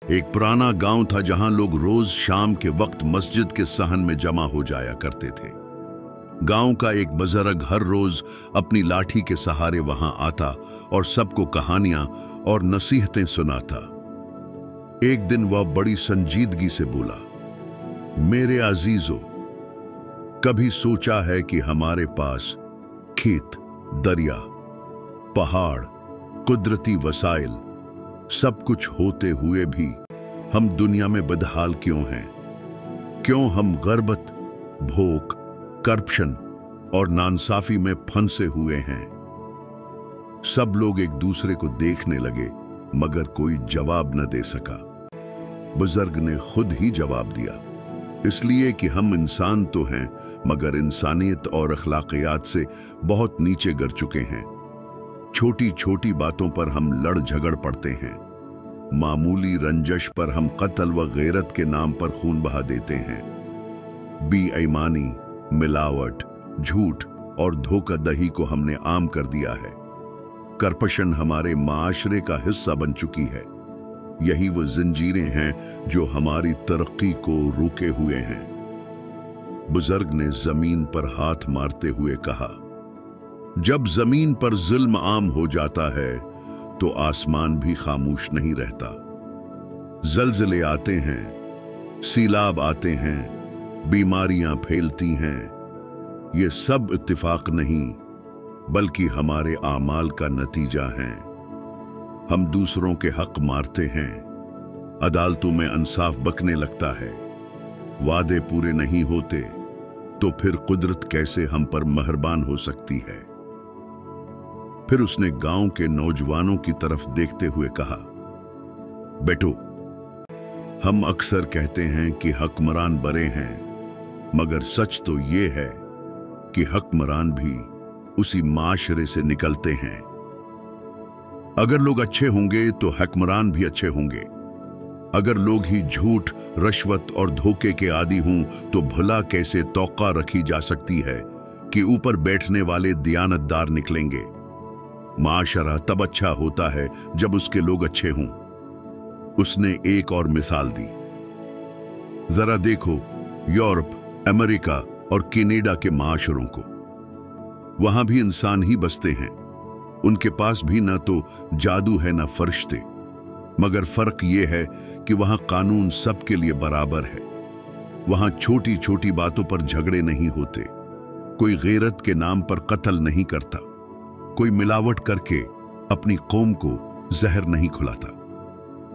एक पुराना गांव था जहां लोग रोज शाम के वक्त मस्जिद के सहन में जमा हो जाया करते थे। गांव का एक बुजुर्ग हर रोज अपनी लाठी के सहारे वहां आता और सबको कहानियां और नसीहतें सुनाता। एक दिन वह बड़ी संजीदगी से बोला, मेरे अजीजों, कभी सोचा है कि हमारे पास खेत, दरिया, पहाड़, कुदरती वसाइल सब कुछ होते हुए भी हम दुनिया में बदहाल क्यों हैं? क्यों हम गर्बत, भूख, करप्शन और नाइंसाफी में फंसे हुए हैं? सब लोग एक दूसरे को देखने लगे मगर कोई जवाब न दे सका। बुजुर्ग ने खुद ही जवाब दिया, इसलिए कि हम इंसान तो हैं मगर इंसानियत और अखलाकियात से बहुत नीचे गिर चुके हैं। छोटी छोटी बातों पर हम लड़ झगड़ पड़ते हैं। मामूली रंजश पर हम कत्ल व गैरत के नाम पर खून बहा देते हैं। बेईमानी, मिलावट, झूठ और धोखाधड़ी को हमने आम कर दिया है। करप्शन हमारे माशरे का हिस्सा बन चुकी है। यही वो जंजीरें हैं जो हमारी तरक्की को रोके हुए हैं। बुजुर्ग ने जमीन पर हाथ मारते हुए कहा, जब जमीन पर जुल्म आम हो जाता है तो आसमान भी खामोश नहीं रहता। जलजले आते हैं, सीलाब आते हैं, बीमारियां फैलती हैं। ये सब इत्तेफाक नहीं बल्कि हमारे आमाल का नतीजा है। हम दूसरों के हक मारते हैं, अदालतों में इंसाफ बकने लगता है, वादे पूरे नहीं होते, तो फिर कुदरत कैसे हम पर मेहरबान हो सकती है? फिर उसने गांव के नौजवानों की तरफ देखते हुए कहा, बेटो, हम अक्सर कहते हैं कि हुक्मरान बड़े हैं, मगर सच तो ये है कि हुक्मरान भी उसी माशरे से निकलते हैं। अगर लोग अच्छे होंगे तो हुक्मरान भी अच्छे होंगे। अगर लोग ही झूठ, रिश्वत और धोखे के आदी हों तो भला कैसे तौक़ा रखी जा सकती है कि ऊपर बैठने वाले दियानतदार निकलेंगे? माशरा तब अच्छा होता है जब उसके लोग अच्छे हों। उसने एक और मिसाल दी, जरा देखो यूरोप, अमेरिका और कनाडा के माशरों को। वहां भी इंसान ही बसते हैं। उनके पास भी ना तो जादू है ना फरिश्ते, मगर फर्क यह है कि वहां कानून सबके लिए बराबर है। वहां छोटी छोटी बातों पर झगड़े नहीं होते, कोई गैरत के नाम पर कत्ल नहीं करता, कोई मिलावट करके अपनी कौम को जहर नहीं खुलाता।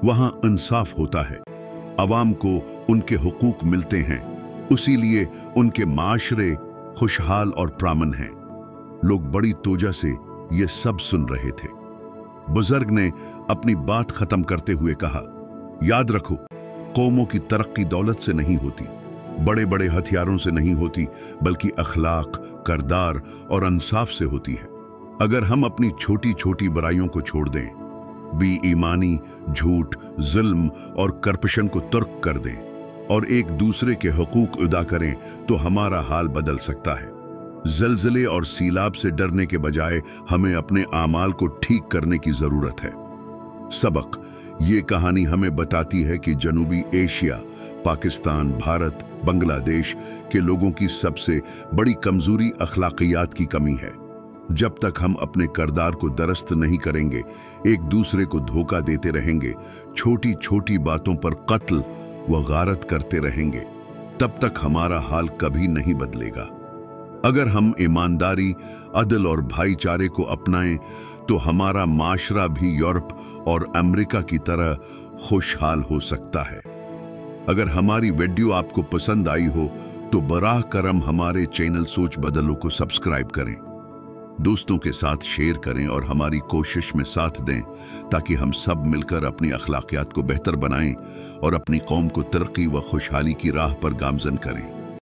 वहां इंसाफ होता है, अवाम को उनके हुकूक मिलते हैं, उसीलिए उनके माशरे खुशहाल और प्रामन हैं। लोग बड़ी तोजा से ये सब सुन रहे थे। बुजुर्ग ने अपनी बात खत्म करते हुए कहा, याद रखो, कौमों की तरक्की दौलत से नहीं होती, बड़े बड़े हथियारों से नहीं होती, बल्कि अखलाक, किरदार और इंसाफ से होती है। अगर हम अपनी छोटी छोटी बुराइयों को छोड़ दें, बेईमानी, झूठ, जुल्म और करप्शन को तर्क कर दें और एक दूसरे के हुकूक अदा करें तो हमारा हाल बदल सकता है। जलजले और सीलाब से डरने के बजाय हमें अपने आमाल को ठीक करने की जरूरत है। सबक ये कहानी हमें बताती है कि जनूबी एशिया, पाकिस्तान, भारत, बांग्लादेश के लोगों की सबसे बड़ी कमजोरी अखलाकियात की कमी है। जब तक हम अपने किरदार को दुरुस्त नहीं करेंगे, एक दूसरे को धोखा देते रहेंगे, छोटी छोटी बातों पर कत्ल व गारत करते रहेंगे, तब तक हमारा हाल कभी नहीं बदलेगा। अगर हम ईमानदारी, अदल और भाईचारे को अपनाएं तो हमारा माशरा भी यूरोप और अमेरिका की तरह खुशहाल हो सकता है। अगर हमारी वीडियो आपको पसंद आई हो तो बराह करम हमारे चैनल सोच बदलो को सब्सक्राइब करें, दोस्तों के साथ शेयर करें और हमारी कोशिश में साथ दें ताकि हम सब मिलकर अपनी अखलाकियात को बेहतर बनाएं और अपनी कौम को तरक्की व खुशहाली की राह पर गामजन करें।